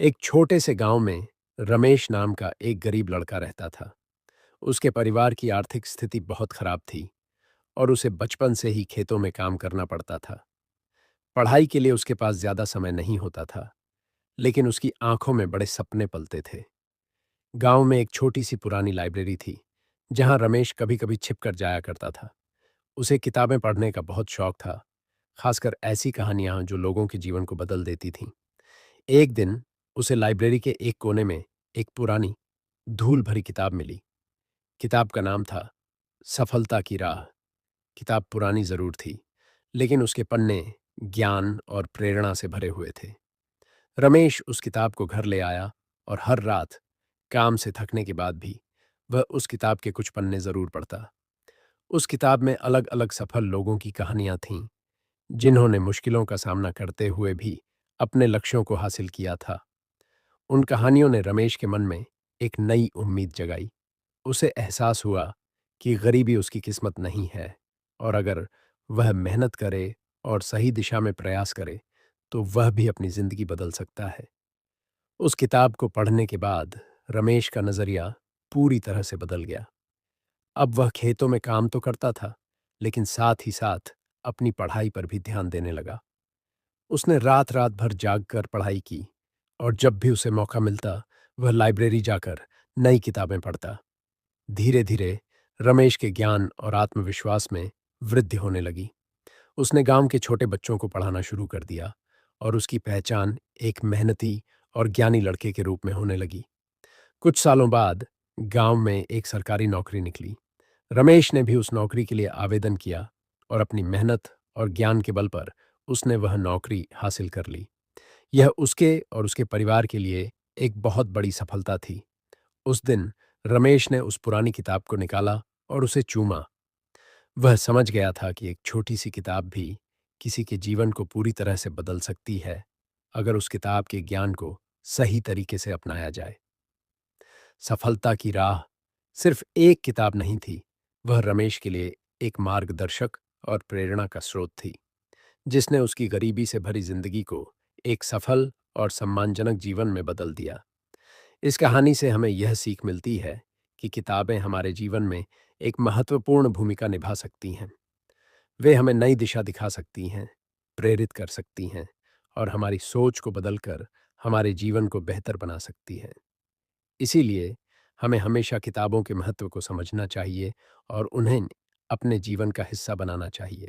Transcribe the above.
एक छोटे से गांव में रमेश नाम का एक गरीब लड़का रहता था। उसके परिवार की आर्थिक स्थिति बहुत खराब थी और उसे बचपन से ही खेतों में काम करना पड़ता था। पढ़ाई के लिए उसके पास ज्यादा समय नहीं होता था, लेकिन उसकी आंखों में बड़े सपने पलते थे। गांव में एक छोटी सी पुरानी लाइब्रेरी थी, जहां रमेश कभी-कभी छिपकर जाया करता था। उसे किताबें पढ़ने का बहुत शौक था, खासकर ऐसी कहानियां जो लोगों के जीवन को बदल देती थीं। एक दिन उसे लाइब्रेरी के एक कोने में एक पुरानी धूल भरी किताब मिली। किताब का नाम था सफलता की राह। किताब पुरानी जरूर थी, लेकिन उसके पन्ने ज्ञान और प्रेरणा से भरे हुए थे। रमेश उस किताब को घर ले आया और हर रात काम से थकने के बाद भी वह उस किताब के कुछ पन्ने जरूर पढ़ता। उस किताब में अलग अलग सफल लोगों की कहानियां थीं, जिन्होंने मुश्किलों का सामना करते हुए भी अपने लक्ष्यों को हासिल किया था। उन कहानियों ने रमेश के मन में एक नई उम्मीद जगाई। उसे एहसास हुआ कि गरीबी उसकी किस्मत नहीं है, और अगर वह मेहनत करे और सही दिशा में प्रयास करे तो वह भी अपनी जिंदगी बदल सकता है। उस किताब को पढ़ने के बाद रमेश का नजरिया पूरी तरह से बदल गया। अब वह खेतों में काम तो करता था, लेकिन साथ ही साथ अपनी पढ़ाई पर भी ध्यान देने लगा। उसने रात रात भर जाग कर पढ़ाई की, और जब भी उसे मौका मिलता वह लाइब्रेरी जाकर नई किताबें पढ़ता। धीरे धीरे रमेश के ज्ञान और आत्मविश्वास में वृद्धि होने लगी। उसने गांव के छोटे बच्चों को पढ़ाना शुरू कर दिया, और उसकी पहचान एक मेहनती और ज्ञानी लड़के के रूप में होने लगी। कुछ सालों बाद गांव में एक सरकारी नौकरी निकली। रमेश ने भी उस नौकरी के लिए आवेदन किया, और अपनी मेहनत और ज्ञान के बल पर उसने वह नौकरी हासिल कर ली। यह उसके और उसके परिवार के लिए एक बहुत बड़ी सफलता थी। उस दिन रमेश ने उस पुरानी किताब को निकाला और उसे चूमा। वह समझ गया था कि एक छोटी सी किताब भी किसी के जीवन को पूरी तरह से बदल सकती है, अगर उस किताब के ज्ञान को सही तरीके से अपनाया जाए। सफलता की राह सिर्फ एक किताब नहीं थी, वह रमेश के लिए एक मार्गदर्शक और प्रेरणा का स्रोत थी, जिसने उसकी गरीबी से भरी जिंदगी को एक सफल और सम्मानजनक जीवन में बदल दिया। इस कहानी से हमें यह सीख मिलती है कि किताबें हमारे जीवन में एक महत्वपूर्ण भूमिका निभा सकती हैं। वे हमें नई दिशा दिखा सकती हैं, प्रेरित कर सकती हैं, और हमारी सोच को बदलकर हमारे जीवन को बेहतर बना सकती हैं। इसीलिए हमें हमेशा किताबों के महत्व को समझना चाहिए और उन्हें अपने जीवन का हिस्सा बनाना चाहिए।